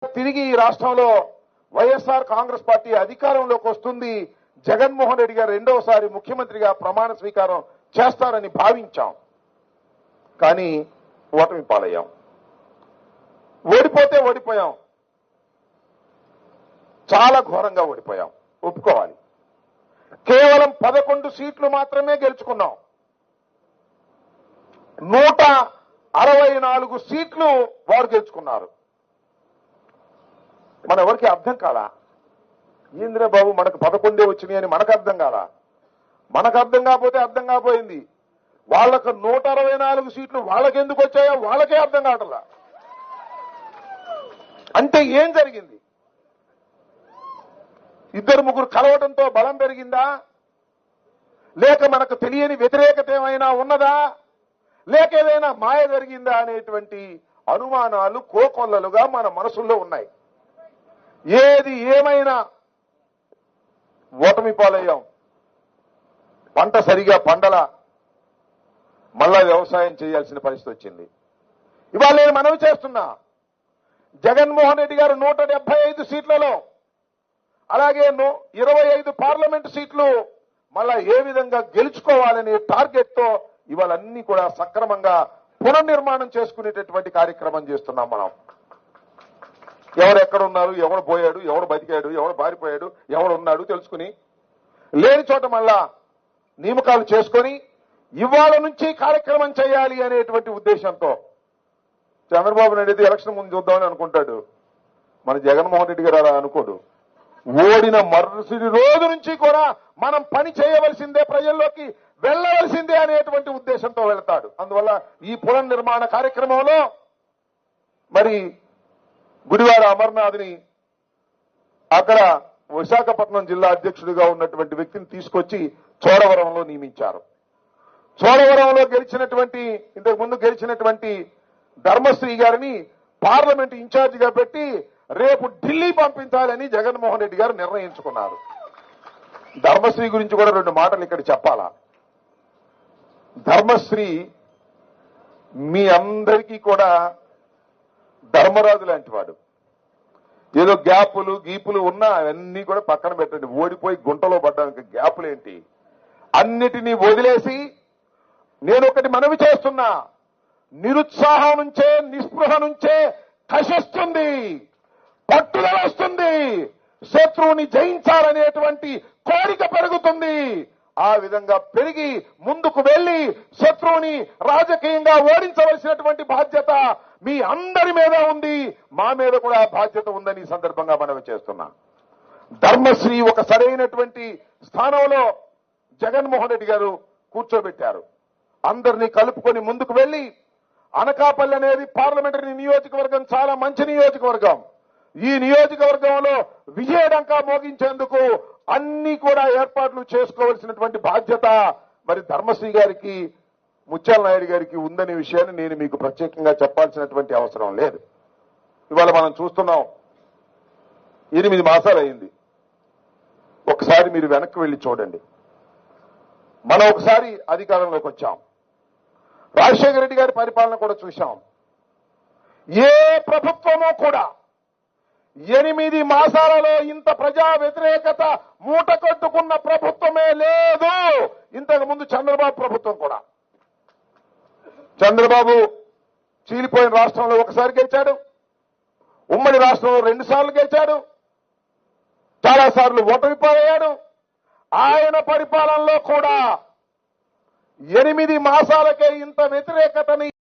తిరిగి ఈ రాష్ట్రంలో వైఎస్ఆర్ కాంగ్రెస్ పార్టీ అధికారంలోకి వస్తుంది. జగన్మోహన్ రెడ్డి గారు రెండవసారి ముఖ్యమంత్రిగా ప్రమాణ స్వీకారం చేస్తారని భావించాం. కానీ ఓటమి పాలయ్యాం. ఓడిపోతే ఓడిపోయాం, చాలా ఘోరంగా ఓడిపోయాం, ఒప్పుకోవాలి. కేవలం 11 సీట్లు మాత్రమే గెలుచుకున్నాం. 164 సీట్లు వారు గెలుచుకున్నారు. మన ఎవరికి అర్థం కాలా? ఏంద్రా బాబు మనకు 11 వచ్చినాయి అని మనకు అర్థం కాలా? మనకు అర్థం కాకపోతే అర్థం కాపోయింది. వాళ్ళకు 164 సీట్లు వాళ్ళకెందుకు వచ్చాయో వాళ్ళకే అర్థం కావట్లా. అంటే ఏం జరిగింది? ఇద్దరు ముగ్గురు కలవడంతో బలం పెరిగిందా? లేక మనకు తెలియని వ్యతిరేకత ఏమైనా ఉన్నదా? లేక ఏదైనా మాయ జరిగిందా అనేటువంటి అనుమానాలు కోకొల్లలుగా మన మనసుల్లో ఉన్నాయి. ఏది ఏమైనా ఓటమి పాలయ్యాం. పంట సరిగా పండల, మళ్ళా వ్యవసాయం చేయాల్సిన పరిస్థితి వచ్చింది. ఇవాళ నేను మనవి చేస్తున్నా, జగన్మోహన్ రెడ్డి గారు 175 సీట్లలో, అలాగే 25 పార్లమెంట్ సీట్లు మళ్ళా ఏ విధంగా గెలుచుకోవాలనే టార్గెట్ తో ఇవాళ అన్ని కూడా సక్రమంగా పునర్నిర్మాణం చేసుకునేటటువంటి కార్యక్రమం చేస్తున్నాం మనం. ఎవరు ఎక్కడున్నారు, ఎవరు పోయాడు, ఎవరు బతికాడు, ఎవరు బారిపోయాడు, ఎవరు ఉన్నాడు తెలుసుకుని, లేని చోట మళ్ళా నియామకాలు చేసుకొని ఇవాళ నుంచి కార్యక్రమం చేయాలి అనేటువంటి ఉద్దేశంతో చంద్రబాబు నాయుడు అయితే ఎలక్షన్ ముందు చూద్దామని అనుకుంటాడు. మన జగన్మోహన్ రెడ్డి గారు అలా అనుకోడు. ఓడిన మరుసటి రోజు నుంచి కూడా మనం పని చేయవలసిందే, ప్రజల్లోకి వెళ్ళవలసిందే అనేటువంటి ఉద్దేశంతో వెళ్తాడు. అందువల్ల ఈ పునర్నిర్మాణ కార్యక్రమంలో మరి గుడివాడ అమర్నాథ్ని అక్కడ విశాఖపట్నం జిల్లా అధ్యక్షుడిగా ఉన్నటువంటి వ్యక్తిని తీసుకొచ్చి చోడవరంలో నియమించారు. చోడవరంలో ఇంతకు ముందు గెలిచినటువంటి ధర్మశ్రీ గారిని పార్లమెంట్ ఇన్ఛార్జిగా పెట్టి రేపు ఢిల్లీ పంపించాలని జగన్మోహన్ రెడ్డి గారు నిర్ణయించుకున్నారు. ధర్మశ్రీ గురించి కూడా 2 మాటలు ఇక్కడ చెప్పాలా. ధర్మశ్రీ మీ అందరికీ కూడా ధర్మరాజు లాంటి వాడు. ఏదో గ్యాపులు గీపులు ఉన్నా అవన్నీ కూడా పక్కన పెట్టండి. ఓడిపోయి గుంటలో పడ్డానికి గ్యాపులేంటి? అన్నిటినీ వదిలేసి నేను ఒకటి మనవి చేస్తున్నా, నిరుత్సాహం నుంచే, నిస్పృహ నుంచే కషిస్తుంది, పట్టుదల వస్తుంది, శత్రువుని జయించాలనేటువంటి కోరిక పెరుగుతుంది. ఆ విధంగా పెరిగి ముందుకు వెళ్లి శత్రువుని రాజకీయంగా ఓడించవలసినటువంటి బాధ్యత మీ అందరి మీద ఉంది, మా మీద కూడా బాధ్యత ఉందని ఈ సందర్భంగా మనవి చేస్తున్నా. ధర్మశ్రీ ఒక సరైనటువంటి స్థానంలో జగన్మోహన్ రెడ్డి గారు కూర్చోబెట్టారు. అందరినీ కలుపుకొని ముందుకు వెళ్లి, అనకాపల్లి అనేది పార్లమెంటరీ నియోజకవర్గం, చాలా మంచి నియోజకవర్గం. ఈ నియోజకవర్గంలో విజయడంకా మోగించేందుకు అన్ని కూడా ఏర్పాట్లు చేసుకోవాల్సినటువంటి బాధ్యత మరి ధర్మశ్రీ గారికి, ముత్యాల నాయుడు గారికి ఉందనే విషయాన్ని నేను మీకు ప్రత్యేకంగా చెప్పాల్సినటువంటి అవసరం లేదు. ఇవాళ మనం చూస్తున్నాం, 8 మాసాలు అయింది. ఒకసారి మీరు వెనక్కి వెళ్లి చూడండి. మనం ఒకసారి అధికారంలోకి వచ్చాం. రాజశేఖర రెడ్డి గారి పరిపాలన కూడా చూశాం. ఏ ప్రభుత్వమో కూడా 8 మాసాలలో ఇంత ప్రజా వ్యతిరేకత మూట కట్టుకున్న ప్రభుత్వమే లేదు. ఇంతకు ముందు చంద్రబాబు ప్రభుత్వం కూడా. చంద్రబాబు చీలిపోయిన రాష్ట్రంలో ఒకసారి గెలిచాడు, ఉమ్మడి రాష్ట్రంలో 2 సార్లు గెలిచాడు, చాలా సార్లు ఓటమి పాలయ్యాడు. ఆయన పరిపాలనలో కూడా 8 మాసాలకే ఇంత వ్యతిరేకతని